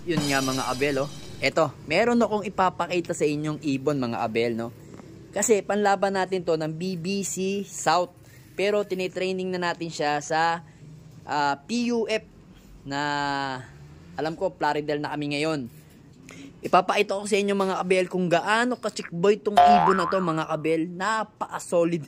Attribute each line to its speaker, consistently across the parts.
Speaker 1: Yun nga mga abel, oh. Eto, meron akong ipapakita sa inyong ibon mga abel, no? Kasi panlaban natin to ng BBC South. Pero tinitraining na natin siya sa PUF na alam ko Plaridel na kami ngayon. Ipapakita ko sa inyo mga abel kung gaano ka-chickboy tong ibon na to mga abel. Napaka-solid.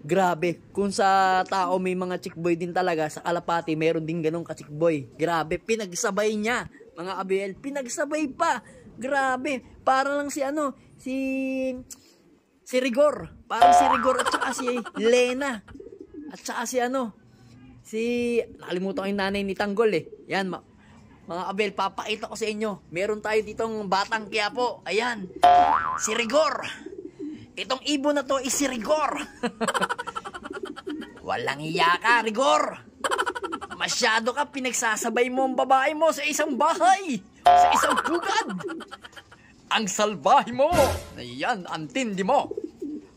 Speaker 1: Grabe. Kung sa tao may mga chickboy din talaga, sa kalapati meron din ganong ka-chickboy. Grabe. Pinagsabay niya mga abel. Pinagsabay pa. Grabe. Para lang si si Rigor. Parang si Rigor at saka si Lena. At saka nakalimutan ko yung nanay ni Tanggol eh. Yan, mga abel, papakita ko sa inyo. Meron tayo ditong batang Quiapo. Ayan, si Rigor. Itong ibon na to is si Rigor. Walang iya ka, Rigor. Masyado ka, pinagsasabay mo ang babae mo sa isang bahay. Sa isang pugad. Ang salbahe mo. Ayan, antindi mo.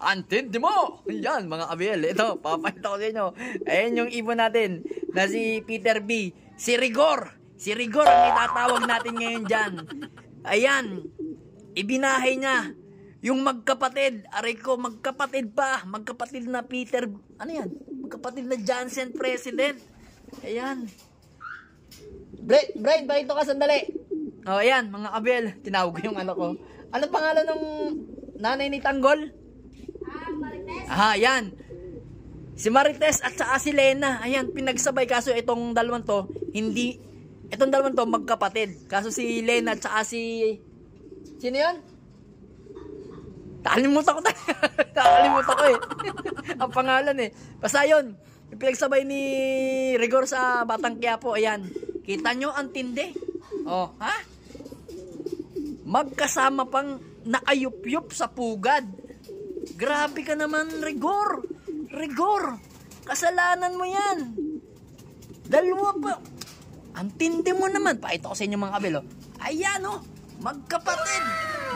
Speaker 1: Antindi mo. Ayan, mga abel. Ito, papakita ko sa inyo. Ayan yung ibon natin na si Peter B. Si Rigor. Si Rigor ang itatawag natin ngayon dyan. Ayan, ibinahay niya yung magkapatid. Aray ko, magkapatid pa. Magkapatid na Peter, ano yan? Magkapatid na Johnson President. Ayan. Brain, bakito ka sandali. O, ayan, mga abel. Tinawag ko yung ano ko. Ano pangalan ng nanay ni Tanggol?
Speaker 2: Marites.
Speaker 1: Aha, ayan. Si Marites at saka si Lena. Ayan, pinagsabay. Kaso itong dalawang to, itong dalawang to magkapatid. Kaso si Lena at saka sino yun? Nakalimutan ko eh. Ang pangalan eh. Basta yun. Yung pinagsabay ni Rigor sa Batang Quiapo. Ayan. Kita nyo ang tindi. Oh, ha? Magkasama pang naayup-yup sa pugad. Grabe ka naman, Rigor. Rigor. Kasalanan mo yan. Dalawa pa. Ang tindi mo naman. Pakita ko sa inyo mga kabel, oh. Ayan, oh. Magkapatid.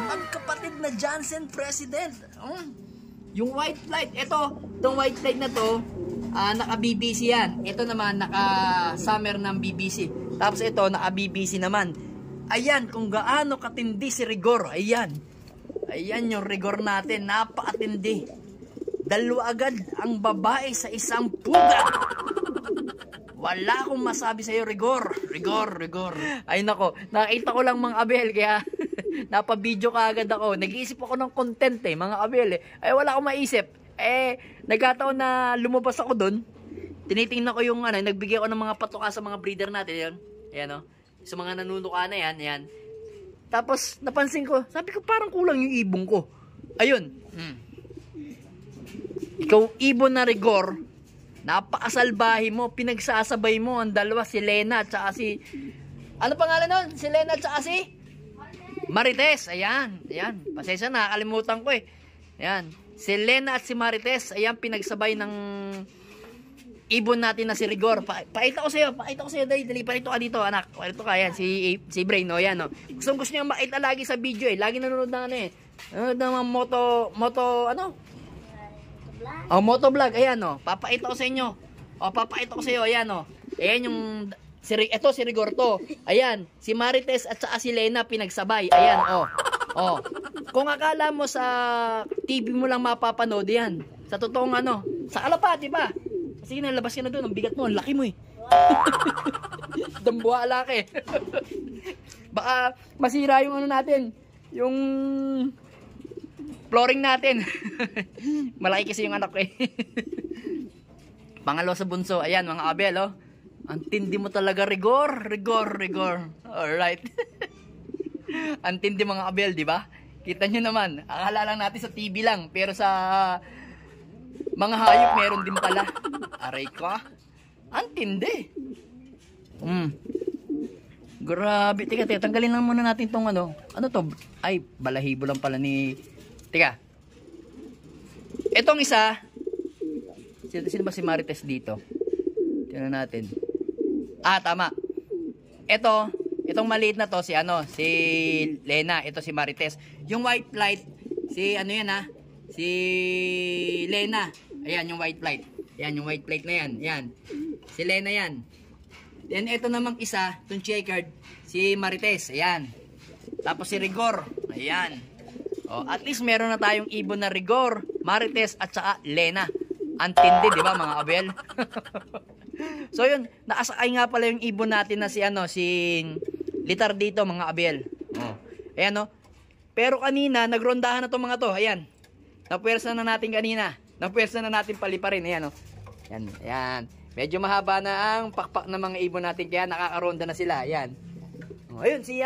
Speaker 1: Magkapatid na Johnson President. Yung white flight. Itong white flight na to, naka-BBC yan. Ito naman, naka-summer ng BBC. Tapos ito, naka-BBC naman. Ayan, kung gaano katindi si Rigor. Ayan. Ayan yung Rigor natin. Napakatindi. Dalawa agad ang babae sa isang puga. Wala akong masabi sa'yo, Rigor. Rigor. Ay nako, nakita ko lang mga abel, kaya napabidyo ka agad ako. Nag-iisip ako ng content mga abel. Ay wala akong maisip. Nagkataon na lumabas ako doon. Tinitingnan ko yung nagbigay ako ng mga patuka sa mga breeder natin. Yan. Ayan, sa mga nanunuka na yan. Tapos napansin ko, sabi ko parang kulang yung ibon ko. Ayun. Ikaw ibon na Rigor, napakasalbahe mo, pinagsasabay mo ang dalawa, si Lena at saka si, ano pangalan nun? Si Lena at saka si Marites. Ayan. Pasensya na, nakalimutan ko eh. Ayan. Si Lena at si Marites, ayan, pinagsabay ng ibon natin na si Rigor. Pakita ko sa'yo, dali, parito ka dito, anak. Parito ka, ayan, si Brain, ayan, Gusto nyo makita lagi sa video eh. Lagi nanonood ng nanonood ng motovlog, ayan, papakita ko sa inyo. Papakita ko sa iyo, ayan, ayan yung, ito si Rigor to. Ayan, si Marites at saka si Lena pinagsabay. Ayan, Kung akala mo sa TV mo lang mapapanood yan, sa totoong sa kalapati pa. Sige na, labas ka na doon. Ang bigat mo, ang laki mo eh. Dambuhala ka eh. Baka masira yung natin. Yung flooring natin. Malaki kasi yung anak ko eh. Pangalawa sa bunso. Ayan mga abel, Ang tindi mo talaga, Rigor. Alright. Ang tindi mga abel, di ba? Kita nyo naman. Akala lang natin sa TV lang. Pero sa mga hayop meron din pala. Aray ka. Ang tindi. Grabe. Teka, tanggalin lang muna natin tong ano to? Ay, balahibo lang pala ni... Teka. Etong isa. Sino ba si Marites dito? Tingnan natin. Tama. Itong maliit na to, si Lena. Ito si Marites. Yung white flight, si Lena. Ayan, yung white flight. Ayan, yung white plate na yan. Yan. Si Lena yan. Then ito namang isa, itong checkered, si Marites. Ayan. Tapos si Rigor. Ayan. O, at least meron na tayong ibon na Rigor, Marites, at saka Lena. Antindi, di ba mga abel? So yun, nakasakay nga pala yung ibon natin na si Litar dito mga abel. O. Ayan o. Pero kanina, nagrondahan na itong mga to. Ayan. Napwersa na natin kanina. Napwersa na natin paliparin. Ayan o. Ayan. Ayan. Medyo mahaba na ang pakpak ng mga ibon natin. Kaya nakakaronda na sila. Ayan. O, ayun, si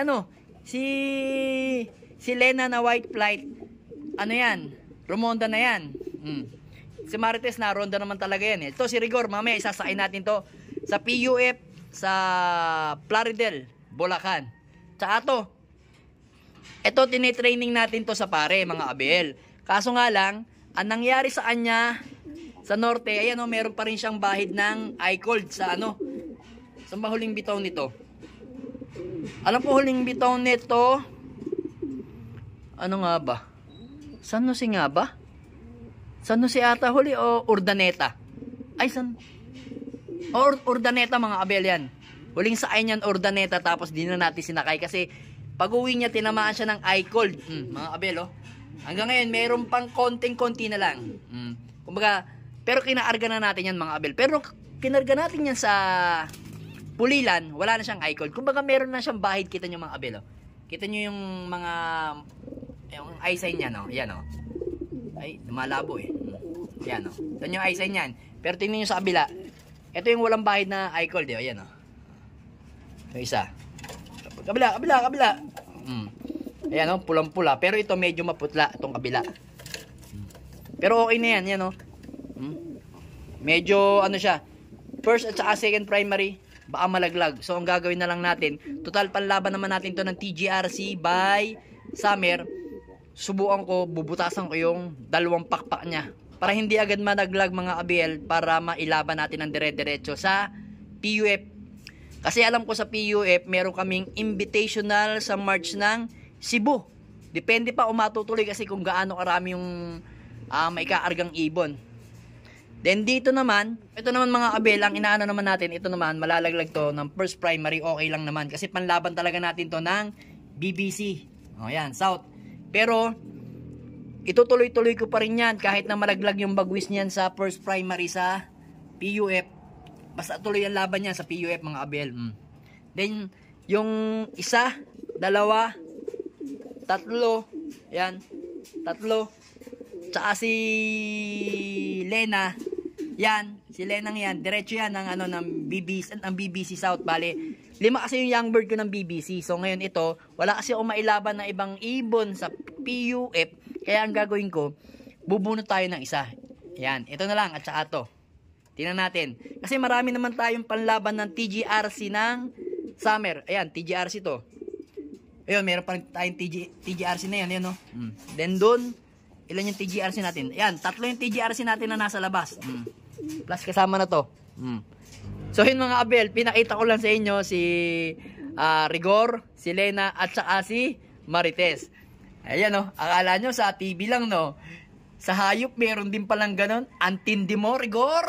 Speaker 1: Lena na white flight. Ano yan? Rumonda na yan. Si Marites na ronda naman talaga yan. Ito si Rigor. Mamaya isasakay natin to sa PUF sa Plaridel, Bulacan. Tsaka to. Ito, tinitraining natin to sa pare, mga abel. Kaso nga lang, ang nangyari sa kanya, sa norte, ayan o, meron pa rin siyang bahid ng I-cold sa Saan ba huling bitaw nito? Alam ko huling bitaw nito, ano nga ba? San Jose nga ba? San Jose ata huli o Urdaneta? Ay, Urdaneta mga abel yan. Huling sakay niyan Urdaneta, tapos di na natin sinakay kasi pag uwi niya, tinamaan siya ng I-cold. Mga abel, oh. Hanggang ngayon, meron pang konting-konti na lang. Kumbaga, pero kinaarga na natin yan, mga abel. Pero kinarga natin yan sa Pulilan, wala na siyang I-cold. Kumbaga, meron na siyang bahid. Kita nyo, mga abel, oh. Kita nyo yung mga yung eye sign niya, no? Yan, oh. Ay, lumalabo, eh. Yan, oh. Yan yung eye sign yan. Pero tingnan nyo sa kabila. Ito yung walang bahid na I-cold, eh. Yan, oh. Yung isa. Kabila. Ayan o, pulang-pula. Pero ito medyo maputla itong kabila. Pero okay na yan, yan o. Medyo ano siya, first at saka second primary, baka malaglag. So ang gagawin na lang natin, total panlaban naman natin to ng TGRC by Summer. Subukan ko, bubutasan ko yung dalawang pakpak niya. Para hindi agad malaglag mga abel, para mailaban natin ng dire-diretso sa PUF. Kasi alam ko sa PUF, meron kaming invitational sa March ng Cebu. Depende pa matutuloy kasi kung gaano karami yung maikaargang ibon. Then dito naman, ito naman mga abel, ang inaano naman natin, ito naman, malalaglag to ng first primary, okay lang naman. Kasi panlaban talaga natin to ng BBC. O yan, South. Pero, itutuloy-tuloy ko pa rin yan kahit na malaglag yung bagwis niyan sa first primary sa PUF. Basta tuloy ang laban niya sa PUF mga abel. Then, yung isa, dalawa, tatlo, yan, tatlo, tsaka si Lena, yan, si Lenang yan, diretso yan ng BBC South, bale, 5 kasi yung young bird ko ng BBC. So ngayon ito, wala kasi akong mailaban na ibang ibon sa PUF, kaya ang gagawin ko, bubunot tayo ng isa. Yan, ito na lang at saka to. Tingnan natin. Kasi marami naman tayong panlaban ng TGRC ng Summer. Ayan, TGRC to. Ayun, meron pa rin tayong TGRC na yan. Ayan, no? Then doon, ilan yung TGRC natin? Ayan, 3 yung TGRC natin na nasa labas. Plus kasama na to. So yun mga abel, pinakita ko lang sa inyo si Rigor, si Lena, at saka si Marites. Ayan, no? Akala nyo sa TV lang, no? Sa hayop, meron din palang ganon. Antindi mo, Rigor!